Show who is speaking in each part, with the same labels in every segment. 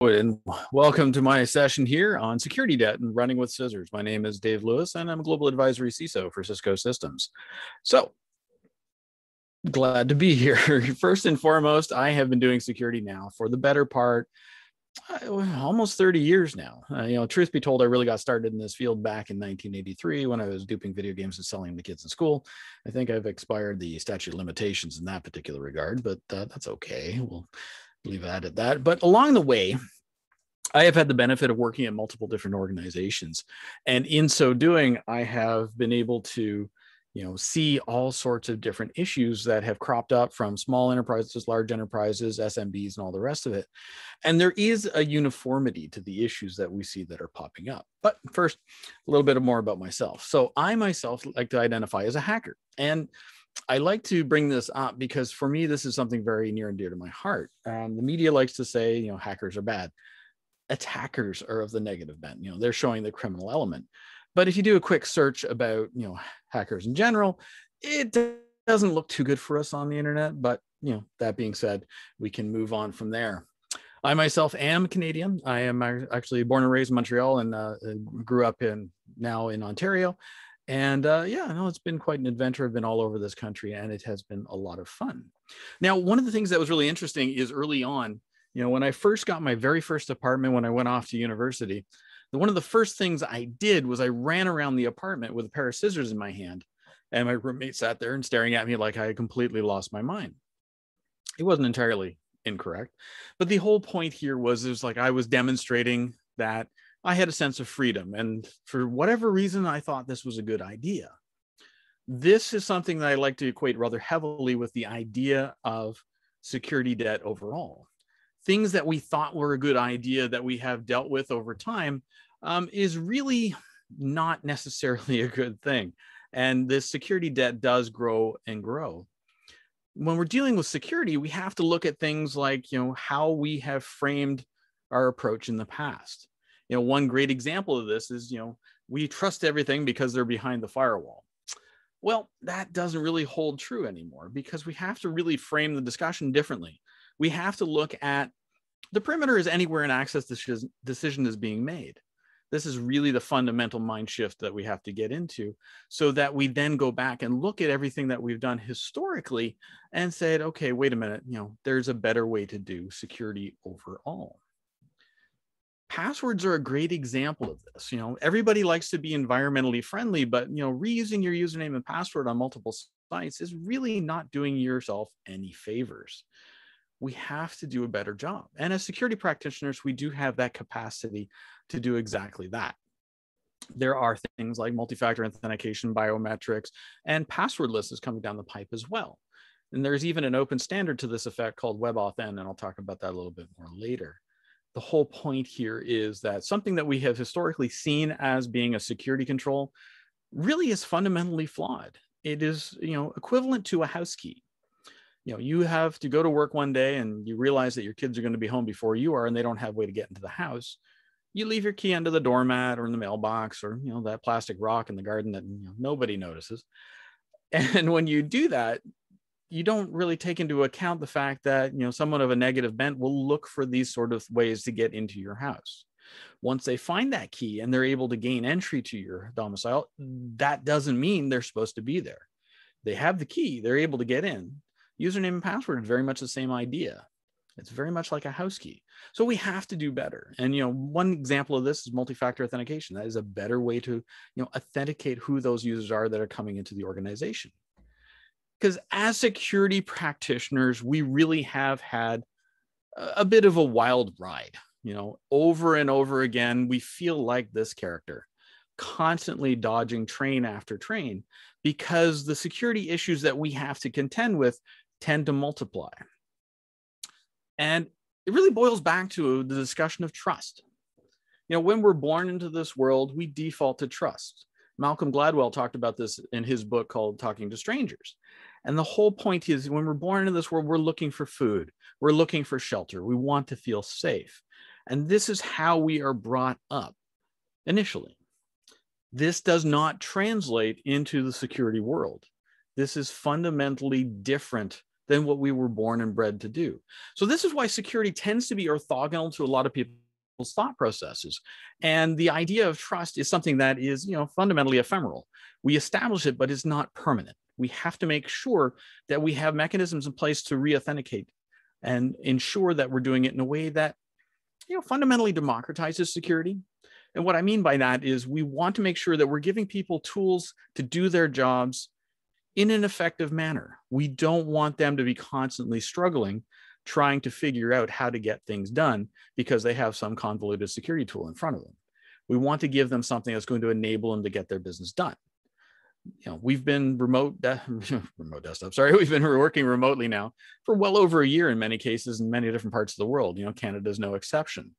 Speaker 1: And welcome to my session here on security debt and running with scissors. My name is Dave Lewis, and I'm a global advisory CISO for Cisco Systems. So glad to be here. First and foremost, I have been doing security now for the better part, almost 30 years now. Truth be told, I really got started in this field back in 1983 when I was duping video games and selling them to kids in school. I think I've expired the statute of limitations in that particular regard, but that's okay. We'll leave that at that. But along the way, I have had the benefit of working at multiple different organizations. And in so doing, I have been able to, see all sorts of different issues that have cropped up from small enterprises, large enterprises, SMBs, and all the rest of it. And there is a uniformity to the issues that we see that are popping up. But first, a little bit more about myself. So I myself like to identify as a hacker. And I like to bring this up because for me, this is something very near and dear to my heart. The media likes to say, hackers are bad. Attackers are of the negative bent. They're showing the criminal element. But if you do a quick search about, hackers in general, it doesn't look too good for us on the internet. But, that being said, we can move on from there. I myself am Canadian. I am actually born and raised in Montreal and grew up now in Ontario. And it's been quite an adventure. I've been all over this country and it has been a lot of fun. Now, one of the things that was really interesting is early on, when I first got my very first apartment, when I went off to university, one of the first things I did was I ran around the apartment with a pair of scissors in my hand. And my roommate sat there and staring at me like I had completely lost my mind. It wasn't entirely incorrect. But the whole point here was like I was demonstrating that I had a sense of freedom. And for whatever reason, I thought this was a good idea. This is something that I like to equate rather heavily with the idea of security debt overall. Things that we thought were a good idea that we have dealt with over time is really not necessarily a good thing. And this security debt does grow and grow. When we're dealing with security, we have to look at things like, how we have framed our approach in the past. One great example of this is, we trust everything because they're behind the firewall. Well, that doesn't really hold true anymore because we have to really frame the discussion differently. We have to look at the perimeter is anywhere an access decision is being made. This is really the fundamental mind shift that we have to get into so that we then go back and look at everything that we've done historically and said, okay, wait a minute, there's a better way to do security overall. Passwords are a great example of this. Everybody likes to be environmentally friendly, but, reusing your username and password on multiple sites is really not doing yourself any favors. We have to do a better job. And as security practitioners, we do have that capacity to do exactly that. There are things like multi-factor authentication, biometrics, and passwordless is coming down the pipe as well. And there's even an open standard to this effect called WebAuthn, and I'll talk about that a little bit more later. The whole point here is that something that we have historically seen as being a security control really is fundamentally flawed. It is, equivalent to a house key. You have to go to work one day and you realize that your kids are going to be home before you are and they don't have a way to get into the house. You leave your key under the doormat or in the mailbox or, that plastic rock in the garden that nobody notices. And when you do that, you don't really take into account the fact that, someone of a negative bent will look for these sort of ways to get into your house. Once they find that key and they're able to gain entry to your domicile, that doesn't mean they're supposed to be there. They have the key, they're able to get in. Username and password is very much the same idea. It's very much like a house key. So we have to do better. And, one example of this is multi-factor authentication. That is a better way to, authenticate who those users are that are coming into the organization. Because as security practitioners, we really have had a bit of a wild ride. Over and over again, we feel like this character, constantly dodging train after train because the security issues that we have to contend with tend to multiply. And it really boils back to the discussion of trust. When we're born into this world, we default to trust. Malcolm Gladwell talked about this in his book called Talking to Strangers. And the whole point is when we're born into this world, we're looking for food. We're looking for shelter. We want to feel safe. And this is how we are brought up initially. This does not translate into the security world. This is fundamentally different than what we were born and bred to do. So this is why security tends to be orthogonal to a lot of people's thought processes. And the idea of trust is something that is, fundamentally ephemeral. We establish it, but it's not permanent. We have to make sure that we have mechanisms in place to re-authenticate and ensure that we're doing it in a way that, fundamentally democratizes security. And what I mean by that is we want to make sure that we're giving people tools to do their jobs in an effective manner. We don't want them to be constantly struggling, trying to figure out how to get things done because they have some convoluted security tool in front of them. We want to give them something that's going to enable them to get their business done. We've been we've been working remotely now for well over a year in many cases in many different parts of the world. Canada is no exception.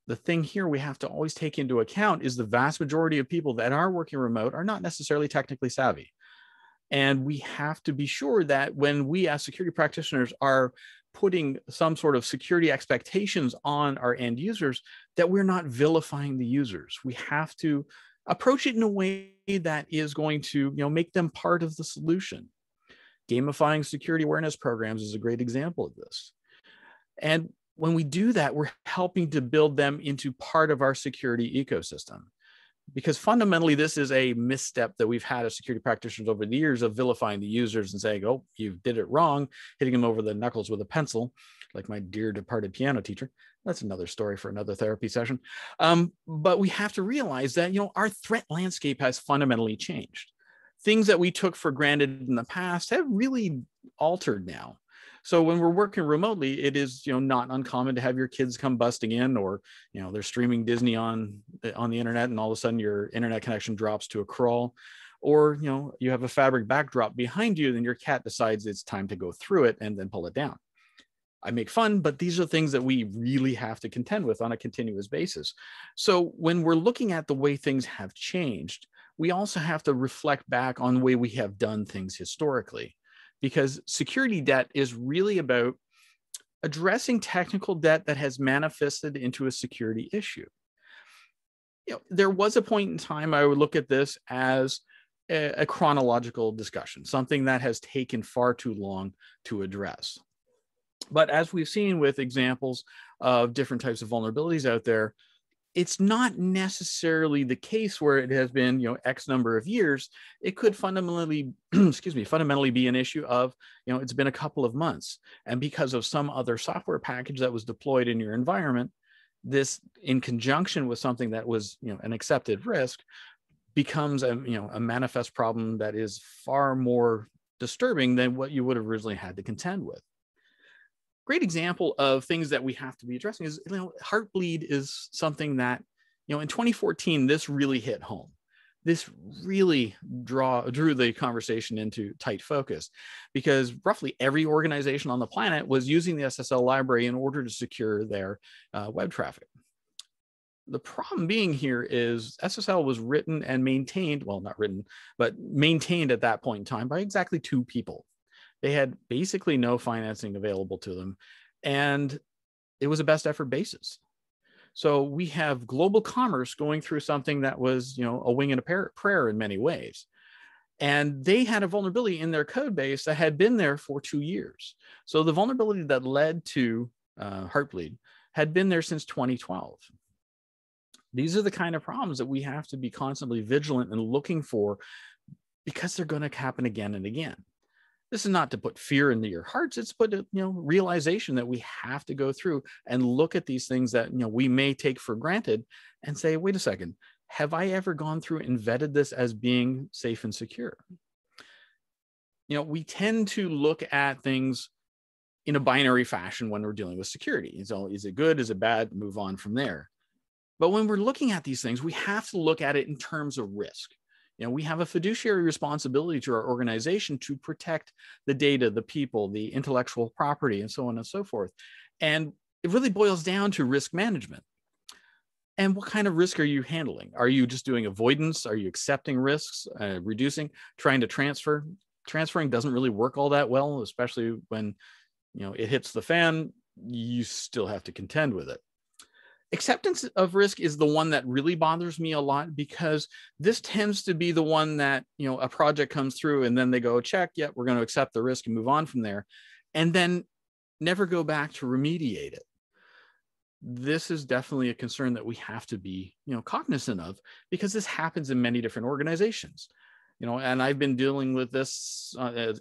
Speaker 1: The thing here we have to always take into account is the vast majority of people that are working remote are not necessarily technically savvy. And we have to be sure that when we as security practitioners are putting some sort of security expectations on our end users, that we're not vilifying the users. We have to approach it in a way that is going to, make them part of the solution. Gamifying security awareness programs is a great example of this. And when we do that, we're helping to build them into part of our security ecosystem. Because fundamentally, this is a misstep that we've had as security practitioners over the years of vilifying the users and saying, oh, you did it wrong, hitting them over the knuckles with a pencil, like my dear departed piano teacher. That's another story for another therapy session. But we have to realize that, our threat landscape has fundamentally changed. Things that we took for granted in the past have really altered now. So when we're working remotely, it is, not uncommon to have your kids come busting in, or, they're streaming Disney on the internet, and all of a sudden your internet connection drops to a crawl, or, you have a fabric backdrop behind you, and your cat decides it's time to go through it and then pull it down. I make fun, but these are things that we really have to contend with on a continuous basis. So when we're looking at the way things have changed, we also have to reflect back on the way we have done things historically. Because security debt is really about addressing technical debt that has manifested into a security issue. There was a point in time I would look at this as a chronological discussion, something that has taken far too long to address. But as we've seen with examples of different types of vulnerabilities out there, it's not necessarily the case where it has been, X number of years. It could fundamentally, fundamentally be an issue of, it's been a couple of months. And because of some other software package that was deployed in your environment, this in conjunction with something that was, an accepted risk becomes a manifest problem that is far more disturbing than what you would have originally had to contend with. Great example of things that we have to be addressing is, Heartbleed is something that, in 2014, this really hit home. This really drew the conversation into tight focus, because roughly every organization on the planet was using the SSL library in order to secure their web traffic. The problem being here is SSL was written and maintained, well, not written, but maintained at that point in time by exactly 2 people. They had basically no financing available to them, and it was a best effort basis. So we have global commerce going through something that was, a wing and a prayer in many ways. And they had a vulnerability in their code base that had been there for 2 years. So the vulnerability that led to Heartbleed had been there since 2012. These are the kind of problems that we have to be constantly vigilant and looking for, because they're going to happen again and again. This is not to put fear into your hearts. It's put realization that we have to go through and look at these things that we may take for granted and say, wait a second, have I ever gone through and vetted this as being safe and secure? We tend to look at things in a binary fashion when we're dealing with security. So is it good? Is it bad? Move on from there. But when we're looking at these things, we have to look at it in terms of risk. We have a fiduciary responsibility to our organization to protect the data, the people, the intellectual property, and so on and so forth. And it really boils down to risk management. And what kind of risk are you handling? Are you just doing avoidance? Are you accepting risks, reducing, trying to transfer? Transferring doesn't really work all that well, especially when it hits the fan. You still have to contend with it. Acceptance of risk is the one that really bothers me a lot, because this tends to be the one that, a project comes through and then they go, check, yeah, we're going to accept the risk and move on from there, and then never go back to remediate it. This is definitely a concern that we have to be, cognizant of, because this happens in many different organizations. And I've been dealing with this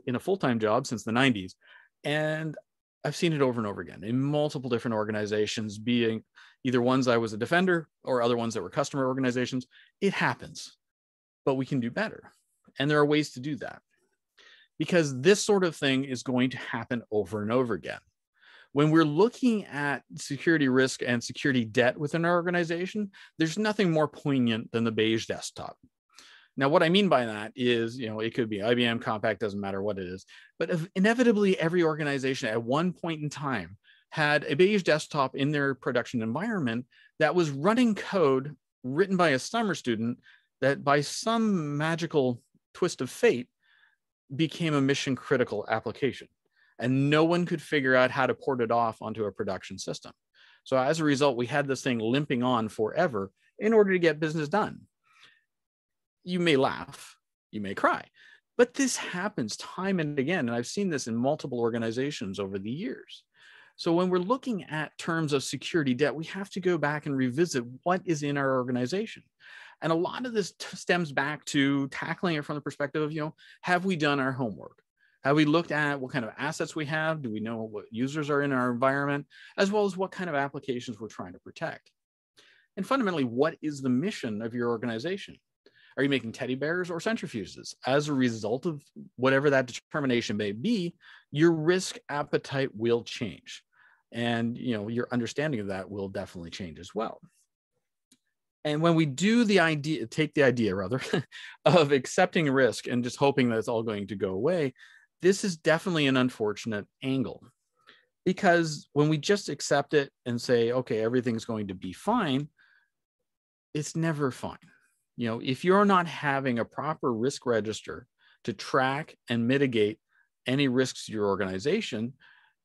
Speaker 1: in a full-time job since the 90s. And I've seen it over and over again in multiple different organizations, being either ones I was a defender or other ones that were customer organizations. It happens, but we can do better. And there are ways to do that, because this sort of thing is going to happen over and over again. When we're looking at security risk and security debt within our organization, there's nothing more poignant than the beige desktop. Now, what I mean by that is, it could be IBM, Compaq, doesn't matter what it is, but inevitably every organization at one point in time had a beige desktop in their production environment that was running code written by a summer student that by some magical twist of fate became a mission critical application. And no one could figure out how to port it off onto a production system. So as a result, we had this thing limping on forever in order to get business done. You may laugh, you may cry, but this happens time and again. And I've seen this in multiple organizations over the years. So when we're looking at terms of security debt, we have to go back and revisit what is in our organization. And a lot of this stems back to tackling it from the perspective of, have we done our homework? Have we looked at what kind of assets we have? Do we know what users are in our environment, as well as what kind of applications we're trying to protect? And fundamentally, what is the mission of your organization? Are you making teddy bears or centrifuges? As a result of whatever that determination may be, your risk appetite will change. And your understanding of that will definitely change as well. And when we do take the idea of accepting risk and just hoping that it's all going to go away, this is definitely an unfortunate angle. Because when we just accept it and say, okay, everything's going to be fine, it's never fine. If you're not having a proper risk register to track and mitigate any risks to your organization,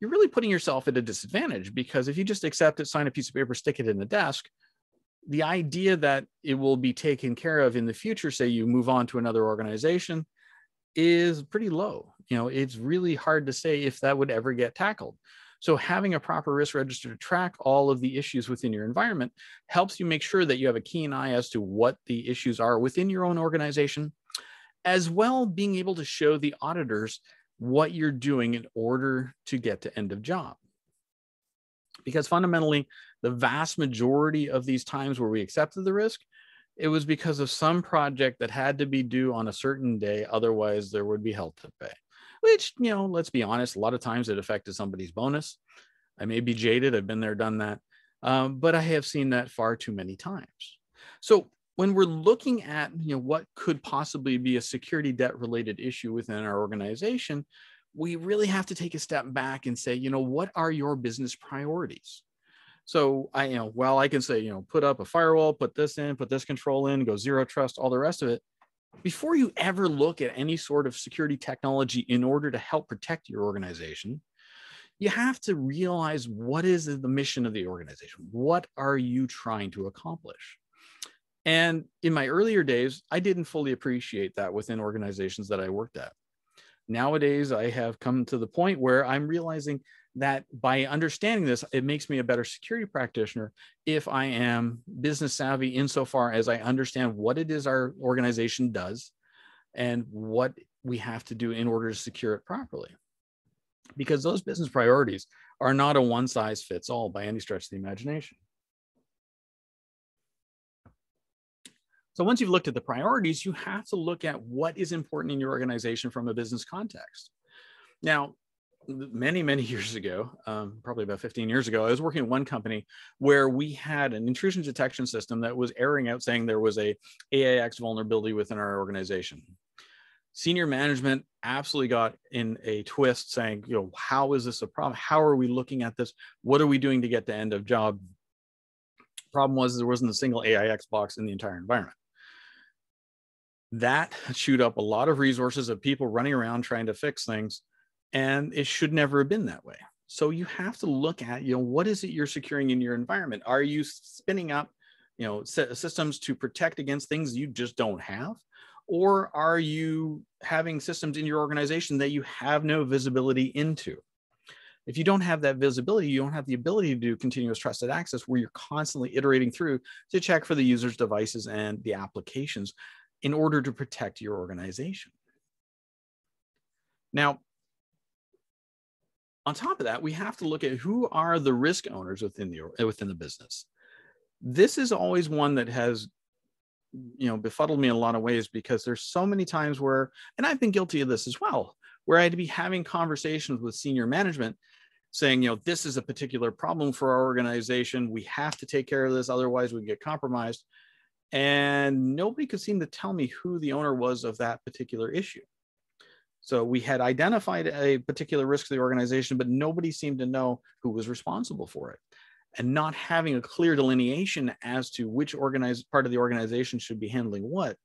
Speaker 1: you're really putting yourself at a disadvantage, because if you just accept it, sign a piece of paper, stick it in the desk, the idea that it will be taken care of in the future, say you move on to another organization, is pretty low. It's really hard to say if that would ever get tackled. So having a proper risk register to track all of the issues within your environment helps you make sure that you have a keen eye as to what the issues are within your own organization, as well being able to show the auditors what you're doing in order to get to end of job. Because fundamentally, the vast majority of these times where we accepted the risk, it was because of some project that had to be due on a certain day. Otherwise, there would be hell to pay. Which, let's be honest, a lot of times it affected somebody's bonus. I may be jaded. I've been there, done that. But I have seen that far too many times. So when we're looking at, what could possibly be a security debt related issue within our organization, we really have to take a step back and say, what are your business priorities? So I can say, put up a firewall, put this in, put this control in, go zero trust, all the rest of it. Before you ever look at any sort of security technology in order to help protect your organization, you have to realize what is the mission of the organization. What are you trying to accomplish? And in my earlier days, I didn't fully appreciate that within organizations that I worked at. Nowadays, I have come to the point where I'm realizing that by understanding this, it makes me a better security practitioner if I am business savvy insofar as I understand what it is our organization does and what we have to do in order to secure it properly. Because those business priorities are not a one size fits all by any stretch of the imagination. So once you've looked at the priorities, you have to look at what is important in your organization from a business context. Now, many, many years ago, probably about 15 years ago, I was working at one company where we had an intrusion detection system that was erroring out saying there was a AIX vulnerability within our organization. Senior management absolutely got in a twist saying, how is this a problem? How are we looking at this? What are we doing to get to end of job? Problem was there wasn't a single AIX box in the entire environment. That chewed up a lot of resources of people running around trying to fix things. And it should never have been that way. So you have to look at, what is it you're securing in your environment? Are you spinning up, systems to protect against things you just don't have? Or are you having systems in your organization that you have no visibility into? If you don't have that visibility, you don't have the ability to do continuous trusted access where you're constantly iterating through to check for the user's devices and the applications in order to protect your organization. Now, on top of that, we have to look at who are the risk owners within the business. This is always one that has befuddled me in a lot of ways, because there's so many times where, and I've been guilty of this as well, where I had to be having conversations with senior management saying, this is a particular problem for our organization. We have to take care of this, otherwise we get compromised. And nobody could seem to tell me who the owner was of that particular issue. So we had identified a particular risk to the organization, but nobody seemed to know who was responsible for it. And not having a clear delineation as to which part of the organization should be handling what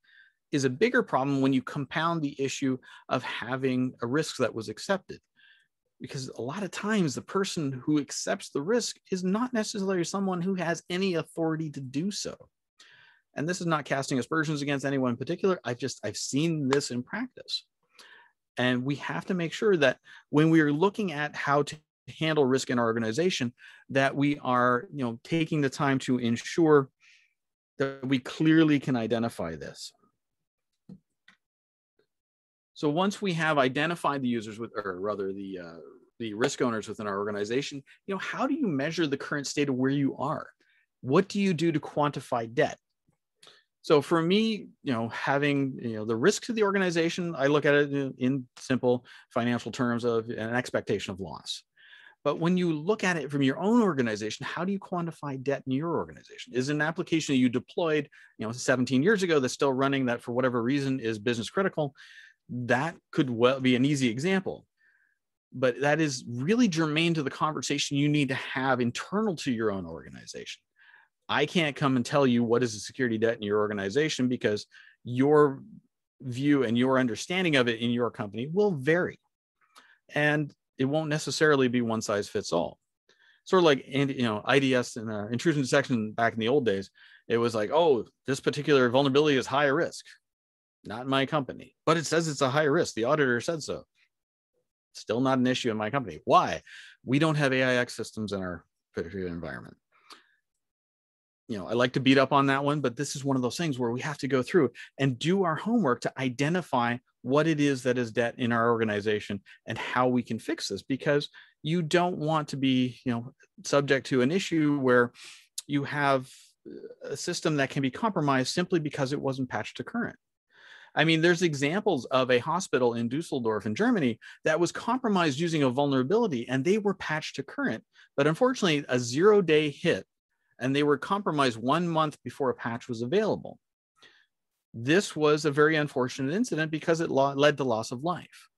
Speaker 1: is a bigger problem when you compound the issue of having a risk that was accepted. Because a lot of times the person who accepts the risk is not necessarily someone who has any authority to do so. And this is not casting aspersions against anyone in particular. I've seen this in practice. And we have to make sure that when we are looking at how to handle risk in our organization, that we are, taking the time to ensure that we clearly can identify this. So once we have identified the users or rather the risk owners within our organization, how do you measure the current state of where you are? What do you do to quantify debt? So for me, having, the risk to the organization, I look at it in simple financial terms of an expectation of loss. But when you look at it from your own organization, how do you quantify debt in your organization? Is it an application that you deployed, 17 years ago that's still running that for whatever reason is business critical? That could well be an easy example. But that is really germane to the conversation you need to have internal to your own organization. I can't come and tell you what is the security debt in your organization, because your view and your understanding of it in your company will vary. And it won't necessarily be one size fits all. Sort of like, IDS and intrusion detection back in the old days, it was like, oh, this particular vulnerability is high risk. Not in my company, but it says it's a high risk. The auditor said so. Still not an issue in my company. Why? We don't have AIX systems in our particular environment. I like to beat up on that one, but this is one of those things where we have to go through and do our homework to identify what it is that is debt in our organization and how we can fix this, because you don't want to be, subject to an issue where you have a system that can be compromised simply because it wasn't patched to current. I mean, there's examples of a hospital in Dusseldorf in Germany that was compromised using a vulnerability, and they were patched to current, but unfortunately a 0-day hit, and they were compromised 1 month before a patch was available. This was a very unfortunate incident because it led to loss of life.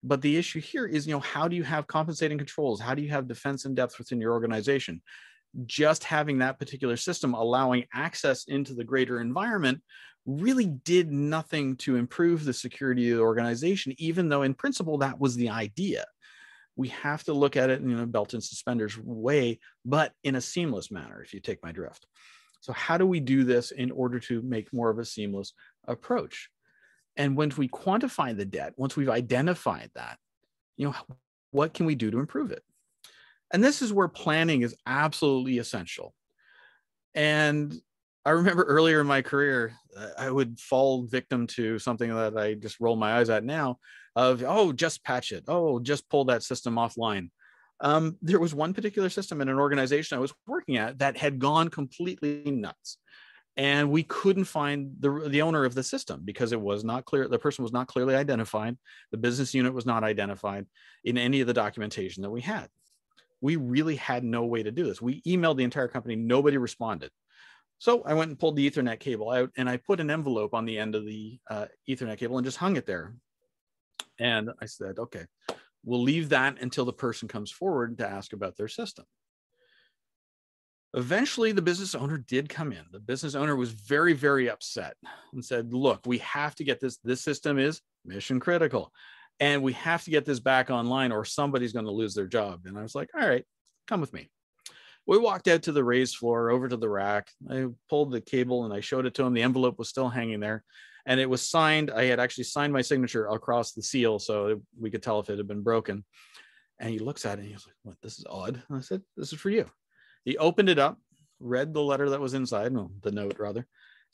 Speaker 1: But the issue here is, how do you have compensating controls? How do you have defense in depth within your organization? Just having that particular system allowing access into the greater environment really did nothing to improve the security of the organization, even though in principle that was the idea. We have to look at it in a belt and suspenders way, but in a seamless manner, if you take my drift. So how do we do this in order to make more of a seamless approach? And once we quantify the debt, once we've identified that, what can we do to improve it? And this is where planning is absolutely essential. And I remember earlier in my career, I would fall victim to something that I just roll my eyes at now of, oh, just patch it. Oh, just pull that system offline. There was one particular system in an organization I was working at that had gone completely nuts. And we couldn't find the owner of the system because it was not clear. The person was not clearly identified. The business unit was not identified in any of the documentation that we had. We really had no way to do this. We emailed the entire company. Nobody responded. So I went and pulled the Ethernet cable out, and I put an envelope on the end of the Ethernet cable and just hung it there. And I said, okay, we'll leave that until the person comes forward to ask about their system. Eventually, the business owner did come in. The business owner was very, very upset and said, look, we have to get this. This system is mission critical. and we have to get this back online or somebody's going to lose their job. And I was like, all right, come with me. We walked out to the raised floor, over to the rack. I pulled the cable and I showed it to him. The envelope was still hanging there, and it was signed. I had actually signed my signature across the seal so we could tell if it had been broken. And he looks at it and he was like, "What? This is odd." And I said, "This is for you." He opened it up, read the letter that was inside, no, the note rather,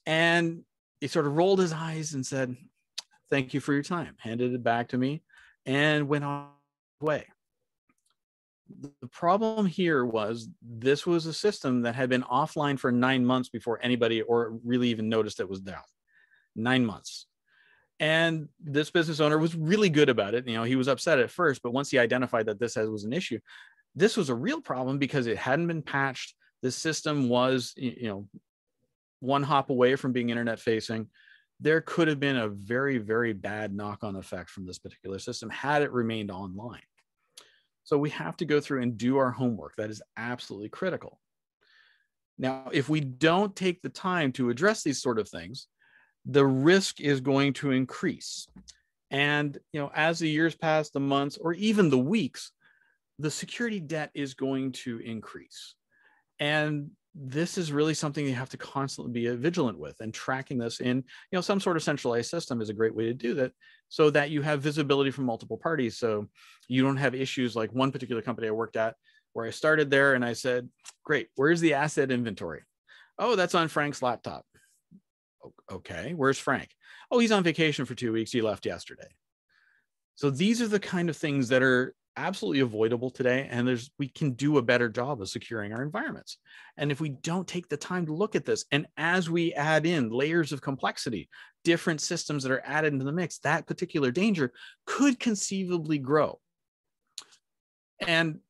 Speaker 1: and he sort of rolled his eyes and said, "Thank you for your time," handed it back to me and went on his way. The problem here was this was a system that had been offline for 9 months before anybody or really even noticed it was down. 9 months. And this business owner was really good about it. He was upset at first, but once he identified that this was an issue, this was a real problem because it hadn't been patched. This system was, one hop away from being internet facing. There could have been a very, very bad knock-on effect from this particular system had it remained online. So we have to go through and do our homework. That is absolutely critical. Now, if we don't take the time to address these sort of things, the risk is going to increase. And, as the years pass, the months, or even the weeks, the security debt is going to increase. And this is really something you have to constantly be vigilant with, and tracking this in, some sort of centralized system is a great way to do that, so that you have visibility from multiple parties. So you don't have issues like one particular company I worked at where I started there and I said, "Great, where's the asset inventory?" "Oh, that's on Frank's laptop." "Okay, where's Frank?" "Oh, he's on vacation for 2 weeks. He left yesterday." So these are the kind of things that are absolutely avoidable today. And we can do a better job of securing our environments. And if we don't take the time to look at this, and as we add in layers of complexity, different systems that are added into the mix, that particular danger could conceivably grow. And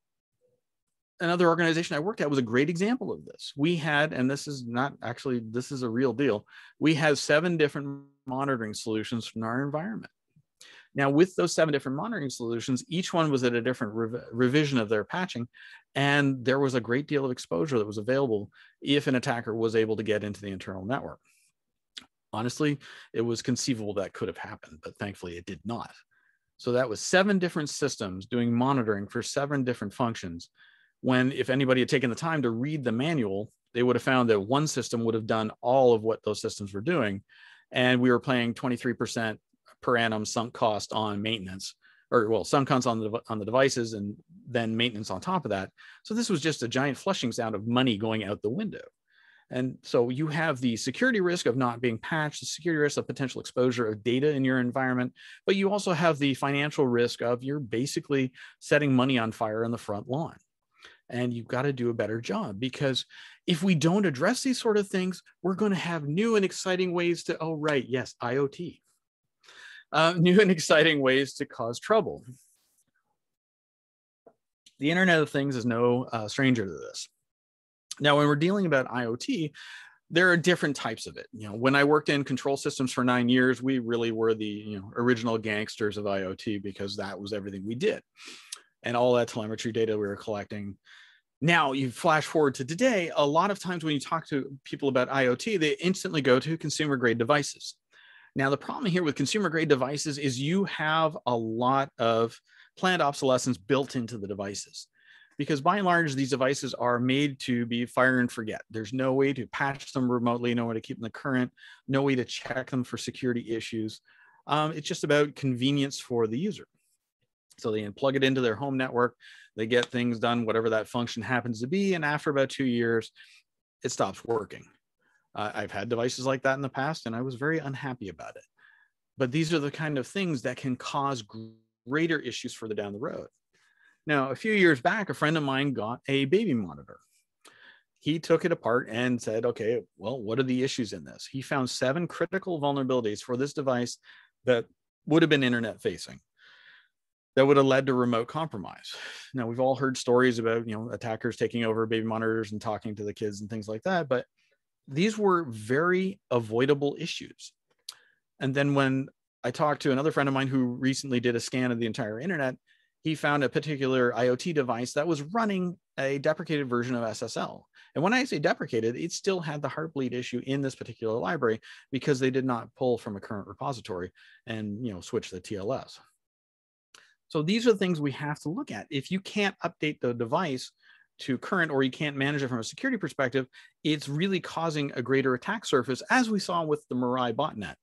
Speaker 1: another organization I worked at was a great example of this. We had, and this is a real deal. We had 7 different monitoring solutions from our environment. Now, with those 7 different monitoring solutions, each one was at a different revision of their patching, and there was a great deal of exposure that was available if an attacker was able to get into the internal network. Honestly, it was conceivable that could have happened, but thankfully it did not. So that was 7 different systems doing monitoring for 7 different functions, when if anybody had taken the time to read the manual, they would have found that one system would have done all of what those systems were doing, and we were paying 23% per annum sunk cost on maintenance, sunk costs on the devices, and then maintenance on top of that. So this was just a giant flushing sound of money going out the window. And so you have the security risk of not being patched, the security risk of potential exposure of data in your environment, but you also have the financial risk of you're basically setting money on fire on the front lawn. And you've got to do a better job, because if we don't address these sort of things, we're going to have new and exciting ways to, IoT. New and exciting ways to cause trouble. The Internet of Things is no stranger to this. Now, when we're dealing about IoT, there are different types of it. When I worked in control systems for 9 years, we really were the original gangsters of IoT, because that was everything we did, and all that telemetry data we were collecting. Now, you flash forward to today, a lot of times when you talk to people about IoT, they instantly go to consumer grade devices. Now, the problem here with consumer grade devices is you have a lot of planned obsolescence built into the devices, because by and large, these devices are made to be fire and forget. There's no way to patch them remotely, no way to keep them current, no way to check them for security issues. It's just about convenience for the user. So they plug it into their home network, they get things done, whatever that function happens to be, and after about 2 years, it stops working. I've had devices like that in the past, and I was very unhappy about it. But these are the kind of things that can cause greater issues further down the road. Now, a few years back, a friend of mine got a baby monitor. He took it apart and said, okay, well, what are the issues in this? He found 7 critical vulnerabilities for this device that would have been internet facing, that would have led to remote compromise. Now, we've all heard stories about, attackers taking over baby monitors and talking to the kids and things like that, but these were very avoidable issues. And then when I talked to another friend of mine who recently did a scan of the entire internet, he found a particular IoT device that was running a deprecated version of SSL. And when I say deprecated, it still had the Heartbleed issue in this particular library, because they did not pull from a current repository and switch the TLS. So these are the things we have to look at. If you can't update the device to current, or you can't manage it from a security perspective, it's really causing a greater attack surface, as we saw with the Mirai botnet.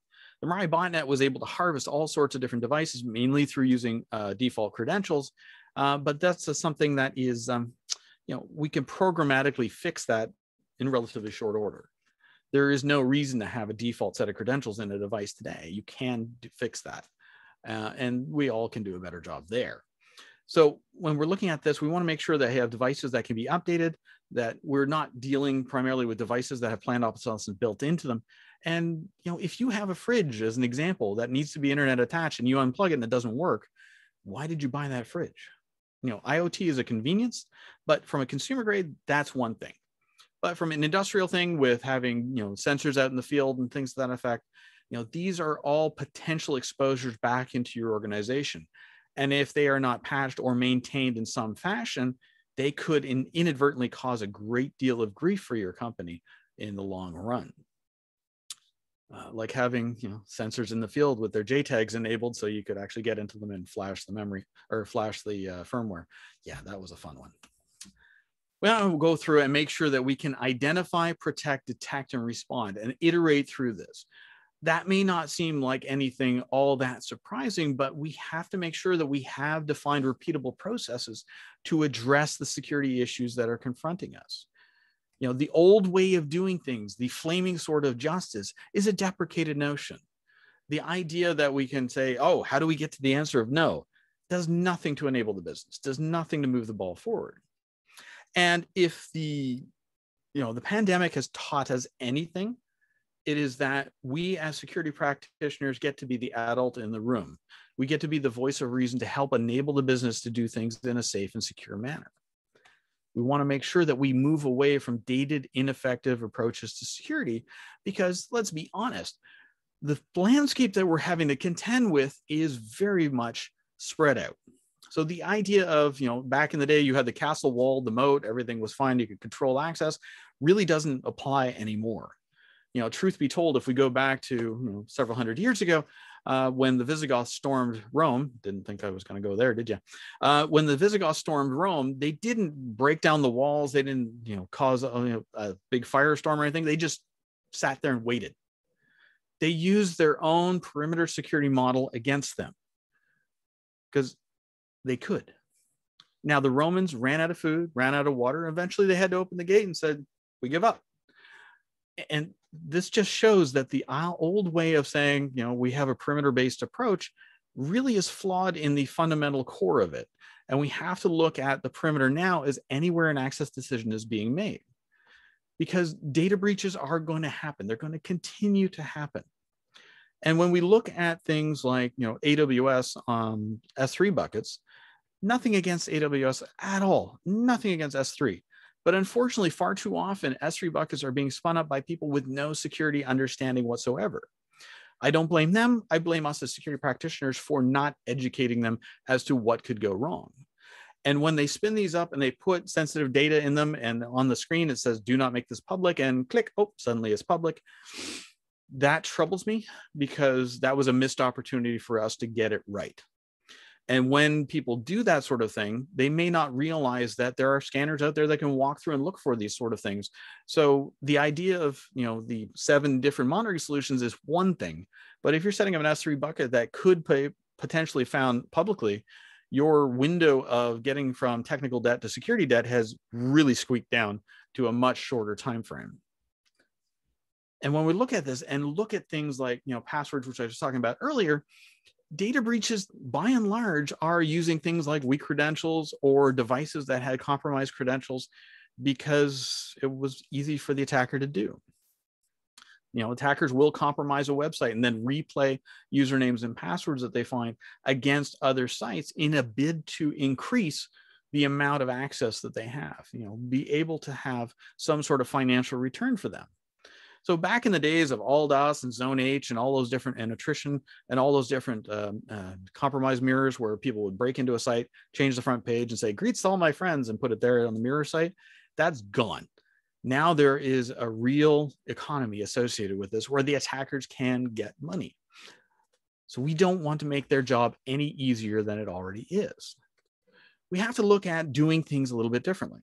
Speaker 1: The Mirai botnet was able to harvest all sorts of different devices, mainly through using default credentials. But that's something that is, we can programmatically fix that in relatively short order. There is no reason to have a default set of credentials in a device today. You can fix that. And we all can do a better job there. So when we're looking at this, we want to make sure that we have devices that can be updated, that we're not dealing primarily with devices that have planned obsolescence built into them. And if you have a fridge, as an example, that needs to be internet attached and you unplug it and it doesn't work, why did you buy that fridge? IoT is a convenience, but from a consumer grade, that's one thing. But from an industrial thing with having sensors out in the field and things to that effect, these are all potential exposures back into your organization. And if they are not patched or maintained in some fashion, they could inadvertently cause a great deal of grief for your company in the long run. Like having sensors in the field with their JTAGs enabled, so you could actually get into them and flash the memory or flash the firmware. Yeah, that was a fun one. We'll go through and make sure that we can identify, protect, detect, and respond, and iterate through this. That may not seem like anything all that surprising, but we have to make sure that we have defined repeatable processes to address the security issues that are confronting us. The old way of doing things, the flaming sword of justice, is a deprecated notion. The idea that we can say, oh, how do we get to the answer of no, does nothing to enable the business, does nothing to move the ball forward. And if the pandemic has taught us anything, it is that we as security practitioners get to be the adult in the room. We get to be the voice of reason to help enable the business to do things in a safe and secure manner. We want to make sure that we move away from dated, ineffective approaches to security, because let's be honest, the landscape that we're having to contend with is very much spread out. So the idea of, back in the day, you had the castle wall, the moat, everything was fine, you could control access, really doesn't apply anymore. Truth be told, if we go back to several hundred years ago, when the Visigoths stormed Rome, didn't think I was going to go there, did you? When the Visigoths stormed Rome, they didn't break down the walls, they didn't cause a big firestorm or anything. They just sat there and waited. They used their own perimeter security model against them because they could. Now the Romans ran out of food, ran out of water. Eventually they had to open the gate and said, we give up. And this just shows that the old way of saying, we have a perimeter-based approach really is flawed in the fundamental core of it. And we have to look at the perimeter now as anywhere an access decision is being made, because data breaches are going to happen. They're going to continue to happen. And when we look at things like, AWS S3 buckets, nothing against AWS at all, nothing against S3. But unfortunately, far too often, S3 buckets are being spun up by people with no security understanding whatsoever. I don't blame them. I blame us as security practitioners for not educating them as to what could go wrong. And when they spin these up and they put sensitive data in them, and on the screen it says, do not make this public, and click, oh, suddenly it's public. That troubles me, because that was a missed opportunity for us to get it right. And when people do that sort of thing, they may not realize that there are scanners out there that can walk through and look for these sort of things. So the idea of, the 7 different monitoring solutions is one thing, but if you're setting up an S3 bucket that could potentially found publicly, your window of getting from technical debt to security debt has really squeaked down to a much shorter time frame. And when we look at this and look at things like, passwords, which I was talking about earlier, data breaches, by and large, are using things like weak credentials or devices that had compromised credentials because it was easy for the attacker to do. Attackers will compromise a website and then replay usernames and passwords that they find against other sites in a bid to increase the amount of access that they have, be able to have some sort of financial return for them. So back in the days of AllDOS and Zone H and all those different, and attrition and all those different compromise mirrors where people would break into a site, change the front page and say, greets to all my friends, and put it there on the mirror site, that's gone. Now there is a real economy associated with this where the attackers can get money. So we don't want to make their job any easier than it already is. We have to look at doing things a little bit differently.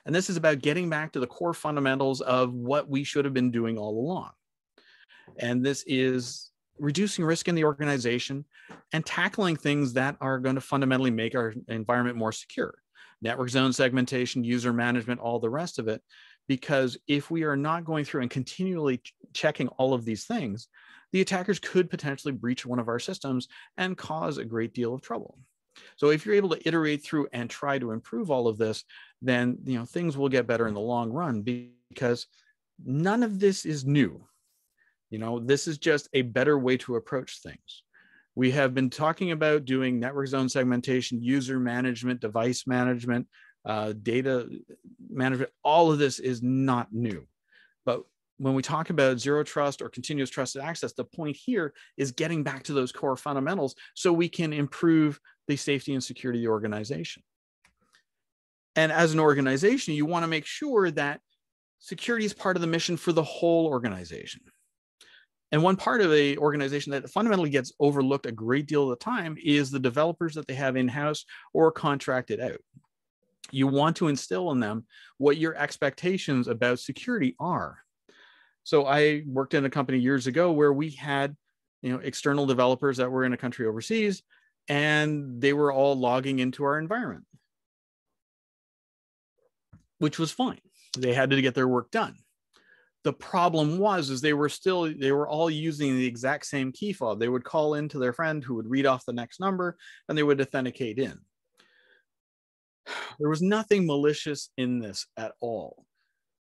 Speaker 1: And this is about getting back to the core fundamentals of what we should have been doing all along. And this is reducing risk in the organization and tackling things that are going to fundamentally make our environment more secure. Network zone segmentation, user management, all the rest of it. Because if we are not going through and continually checking all of these things, the attackers could potentially breach one of our systems and cause a great deal of trouble. So if you're able to iterate through and try to improve all of this, then things will get better in the long run, because none of this is new. This is just a better way to approach things. We have been talking about doing network zone segmentation, user management, device management, data management. All of this is not new. But when we talk about zero trust or continuous trusted access, the point here is getting back to those core fundamentals so we can improve the safety and security of the organization. And as an organization, you want to make sure that security is part of the mission for the whole organization. And one part of the organization that fundamentally gets overlooked a great deal of the time is the developers that they have in-house or contracted out. You want to instill in them what your expectations about security are. So I worked in a company years ago where we had, external developers that were in a country overseas, and they were all logging into our environment, which was fine. They had to get their work done. The problem is they were all using the exact same key fob. They would call into their friend who would read off the next number, and they would authenticate in. There was nothing malicious in this at all.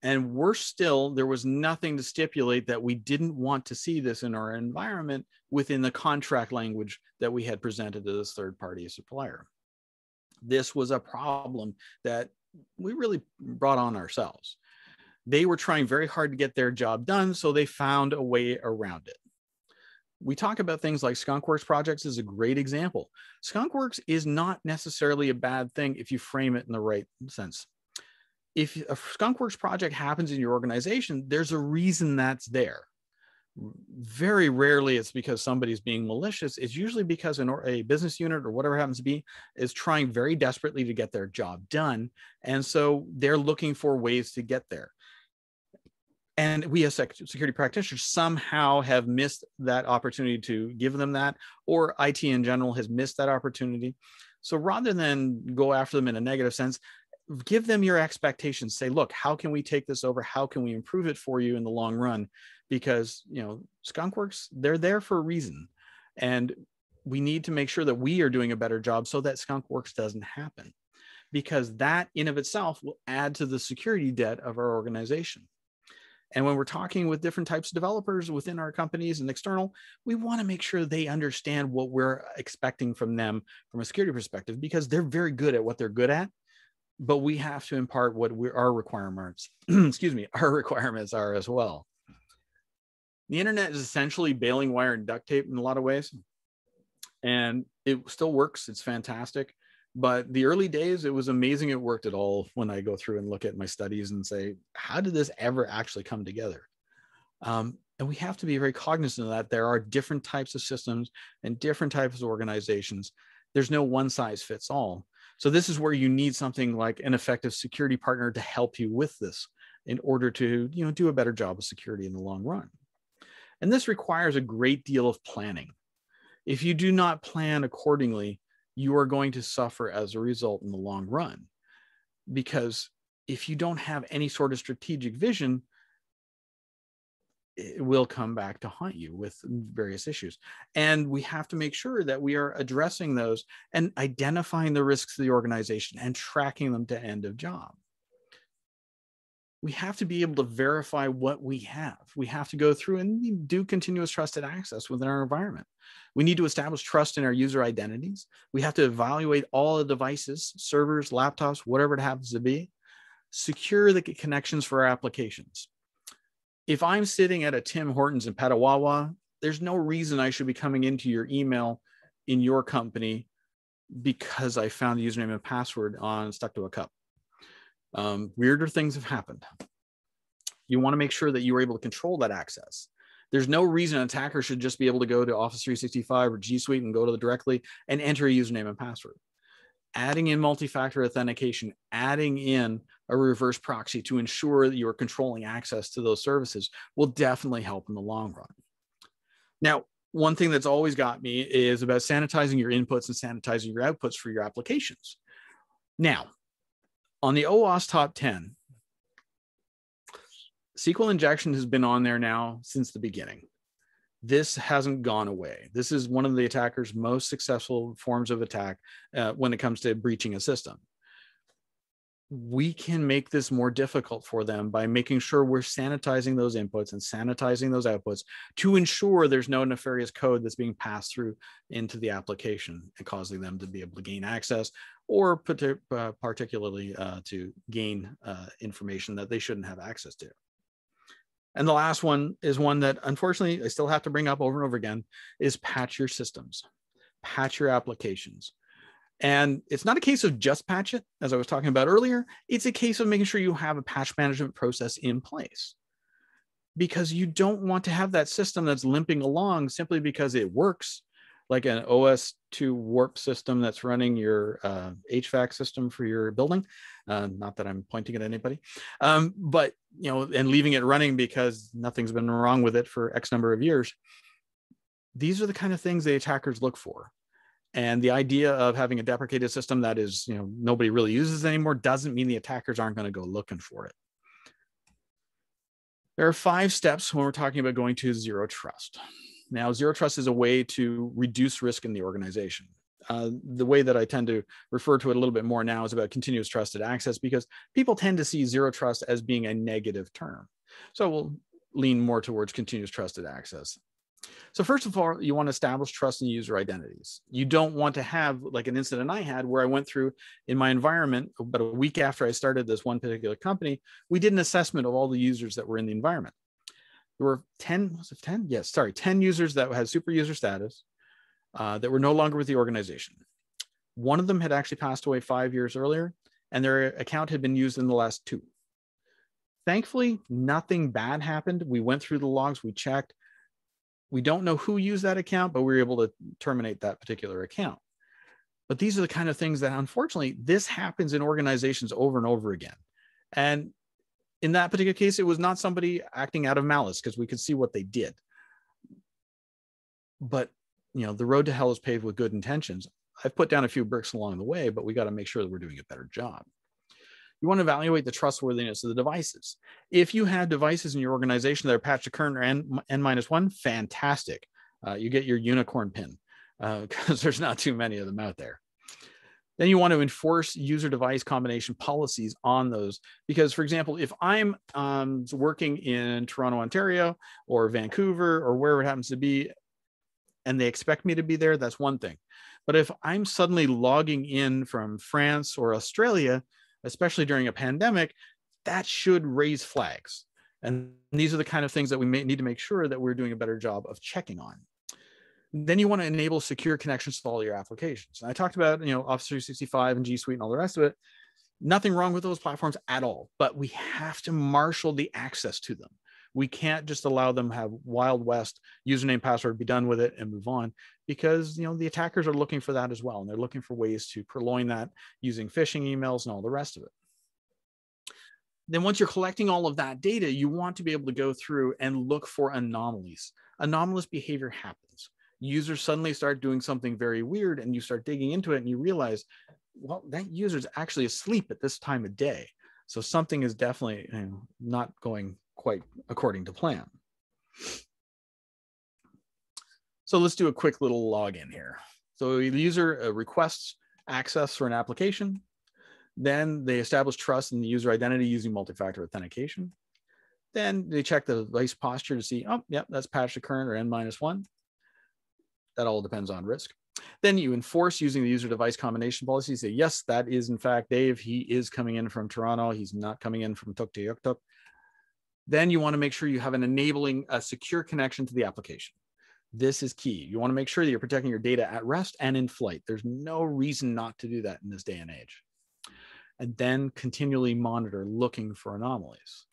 Speaker 1: And worse still, there was nothing to stipulate that we didn't want to see this in our environment within the contract language that we had presented to this third-party supplier. This was a problem that we really brought on ourselves. They were trying very hard to get their job done, so they found a way around it. We talk about things like Skunkworks projects is a great example. Skunkworks is not necessarily a bad thing if you frame it in the right sense. If a Skunkworks project happens in your organization, there's a reason that's there. Very rarely it's because somebody's being malicious. It's usually because a business unit or whatever happens to be is trying very desperately to get their job done. And so they're looking for ways to get there. And we as security practitioners somehow have missed that opportunity to give them that, or IT in general has missed that opportunity. So rather than go after them in a negative sense, give them your expectations. Say, look, how can we take this over? How can we improve it for you in the long run? Because, Skunkworks, they're there for a reason. And we need to make sure that we are doing a better job so that Skunkworks doesn't happen. Because that in of itself will add to the security debt of our organization. And when we're talking with different types of developers within our companies and external, we want to make sure they understand what we're expecting from them from a security perspective, because they're very good at what they're good at. But we have to impart what our requirements, our requirements are as well. The internet is essentially baling wire and duct tape in a lot of ways. And it still works. It's fantastic. But the early days, it was amazing it worked at all when I go through and look at my studies and say, how did this ever actually come together? And we have to be very cognizant of that. There are different types of systems and different types of organizations. There's no one size fits all. So this is where you need something like an effective security partner to help you with this in order to do a better job of security in the long run. And this requires a great deal of planning. If you do not plan accordingly, you are going to suffer as a result in the long run. Because if you don't have any sort of strategic vision, it will come back to haunt you with various issues. And we have to make sure that we are addressing those and identifying the risks of the organization and tracking them to end of job. We have to be able to verify what we have. We have to go through and do continuous trusted access within our environment. We need to establish trust in our user identities. We have to evaluate all the devices, servers, laptops, whatever it happens to be, secure the connections for our applications. If I'm sitting at a Tim Hortons in Petawawa, there's no reason I should be coming into your email in your company because I found the username and password stuck to a cup. Weirder things have happened. You want to make sure that you are able to control that access. There's no reason an attacker should just be able to go to Office 365 or G Suite and go to the directly and enter a username and password. Adding in multi-factor authentication, adding in a reverse proxy to ensure that you're controlling access to those services will definitely help in the long run. Now, one thing that's always got me is about sanitizing your inputs and sanitizing your outputs for your applications. Now, on the OWASP top 10, SQL injection has been on there now since the beginning. This hasn't gone away. This is one of the attacker's most successful forms of attack when it comes to breaching a system. We can make this more difficult for them by making sure we're sanitizing those inputs and sanitizing those outputs to ensure there's no nefarious code that's being passed through into the application and causing them to be able to gain access, or particularly to gain information that they shouldn't have access to. And the last one is one that unfortunately I still have to bring up over and over again, is patch your systems, patch your applications. And it's not a case of just patch it, as I was talking about earlier. It's a case of making sure you have a patch management process in place, because you don't want to have that system that's limping along simply because it works, like an OS2 warp system that's running your HVAC system for your building. Not that I'm pointing at anybody, but and leaving it running because nothing's been wrong with it for X number of years. These are the kind of things the attackers look for. And the idea of having a deprecated system that is, nobody really uses anymore doesn't mean the attackers aren't going to go looking for it. There are 5 steps when we're talking about going to zero trust. Now, zero trust is a way to reduce risk in the organization. The way that I tend to refer to it a little bit more now is about continuous trusted access, because people tend to see zero trust as being a negative term. So we'll lean more towards continuous trusted access. So first of all, you want to establish trust in user identities. You don't want to have like an incident I had where I went through in my environment, about a week after I started this one particular company, we did an assessment of all the users that were in the environment. There were 10, was it 10? Yes, sorry, 10 users that had super user status that were no longer with the organization. One of them had actually passed away 5 years earlier, and their account had been used in the last 2. Thankfully, nothing bad happened. We went through the logs, we checked. We don't know who used that account, but we were able to terminate that particular account. But these are the kind of things that, unfortunately, this happens in organizations over and over again. And in that particular case, it was not somebody acting out of malice, because we could see what they did. But, the road to hell is paved with good intentions. I've put down a few bricks along the way, but we got to make sure that we're doing a better job. You want to evaluate the trustworthiness of the devices. If you have devices in your organization that are patched to current or N-1, fantastic. You get your unicorn pin, because there's not too many of them out there. Then you want to enforce user device combination policies on those, because, for example, if I'm working in Toronto, Ontario, or Vancouver, or wherever it happens to be, and they expect me to be there, that's one thing. But if I'm suddenly logging in from France or Australia, especially during a pandemic, that should raise flags. And these are the kind of things that we may need to make sure that we're doing a better job of checking on. Then you want to enable secure connections to all your applications. And I talked about, Office 365 and G Suite and all the rest of it. Nothing wrong with those platforms at all, but we have to marshal the access to them. We can't just allow them to have Wild West username, password, be done with it and move on, because, the attackers are looking for that as well. And they're looking for ways to purloin that using phishing emails and all the rest of it. Then once you're collecting all of that data, you want to be able to go through and look for anomalies. Anomalous behavior happens. Users suddenly start doing something very weird, and you start digging into it and you realize, well, that user's actually asleep at this time of day. So something is definitely not going quite according to plan. So let's do a quick little login here. So the user requests access for an application. Then they establish trust in the user identity using multi-factor authentication. Then they check the device posture to see, oh, yep, that's patched to current or N-1. That all depends on risk. Then you enforce using the user device combination policy. Say, yes, that is in fact Dave. He is coming in from Toronto. He's not coming in from Tuktoyaktuk. Then you want to make sure you have an enabling a secure connection to the application. This is key. You want to make sure that you're protecting your data at rest and in flight. There's no reason not to do that in this day and age. And then continually monitor, looking for anomalies.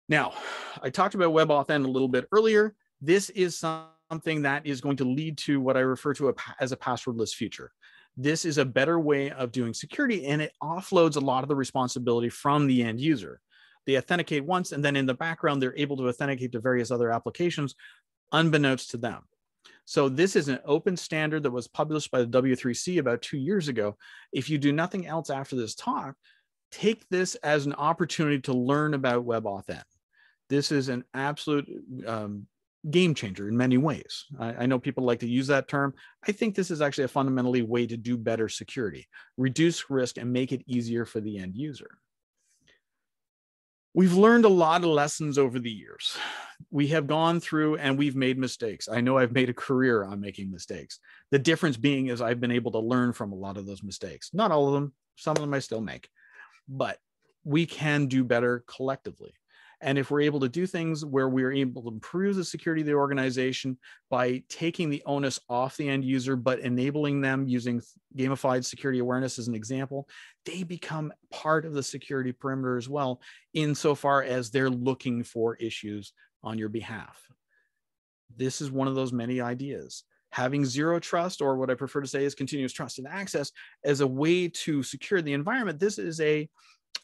Speaker 1: Now, I talked about WebAuthn a little bit earlier. This is something that is going to lead to what I refer to as a passwordless future. This is a better way of doing security, and it offloads a lot of the responsibility from the end user. They authenticate once, and then in the background, they're able to authenticate to various other applications unbeknownst to them. So this is an open standard that was published by the W3C about 2 years ago. If you do nothing else after this talk, take this as an opportunity to learn about WebAuthn. This is an absolute game changer in many ways. I know people like to use that term. I think this is actually a fundamentally way to do better security, reduce risk, and make it easier for the end user. We've learned a lot of lessons over the years. We have gone through and we've made mistakes. I know I've made a career on making mistakes. The difference being is I've been able to learn from a lot of those mistakes. Not all of them, some of them I still make, but we can do better collectively. And if we're able to do things where we're able to improve the security of the organization by taking the onus off the end user, but enabling them using gamified security awareness as an example, they become part of the security perimeter as well, insofar as they're looking for issues on your behalf. This is one of those many ideas. Having zero trust, or what I prefer to say is continuous trust and access, as a way to secure the environment. This is a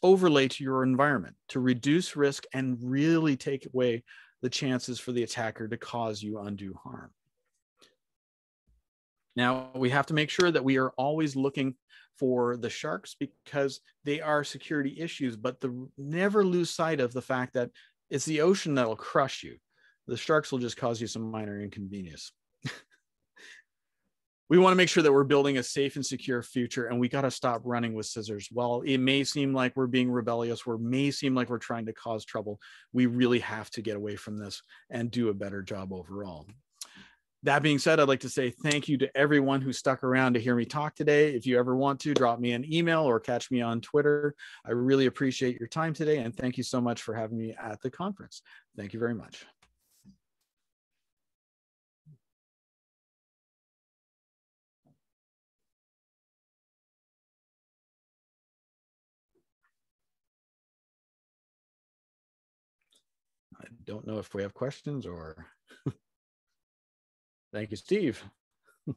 Speaker 1: overlay to your environment to reduce risk and really take away the chances for the attacker to cause you undue harm. Now, we have to make sure that we are always looking for the sharks, because they are security issues, but never lose sight of the fact that it's the ocean that'll crush you. The sharks will just cause you some minor inconvenience. We want to make sure that we're building a safe and secure future, and we got to stop running with scissors. While it may seem like we're being rebellious, or may seem like we're trying to cause trouble, we really have to get away from this and do a better job overall. That being said, I'd like to say thank you to everyone who stuck around to hear me talk today. If you ever want to, drop me an email or catch me on Twitter. I really appreciate your time today, and thank you so much for having me at the conference. Thank you very much. I don't know if we have questions or... Thank you, Steve. All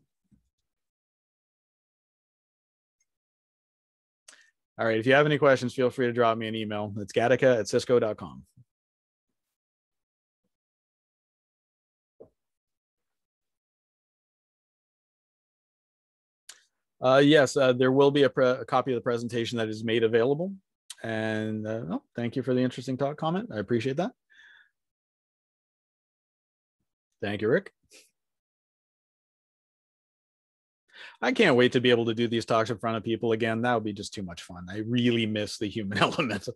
Speaker 1: right, if you have any questions, feel free to drop me an email. It's gattaca@cisco.com. Yes, there will be a copy of the presentation that is made available. And thank you for the interesting comment. I appreciate that. Thank you, Rick. I can't wait to be able to do these talks in front of people again. That would be just too much fun. I really miss the human element.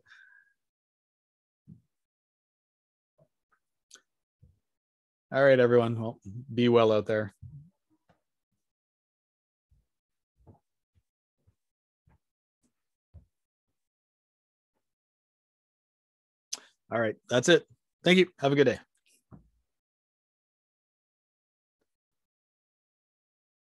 Speaker 1: All right, everyone. Well, be well out there. All right, that's it. Thank you. Have a good day.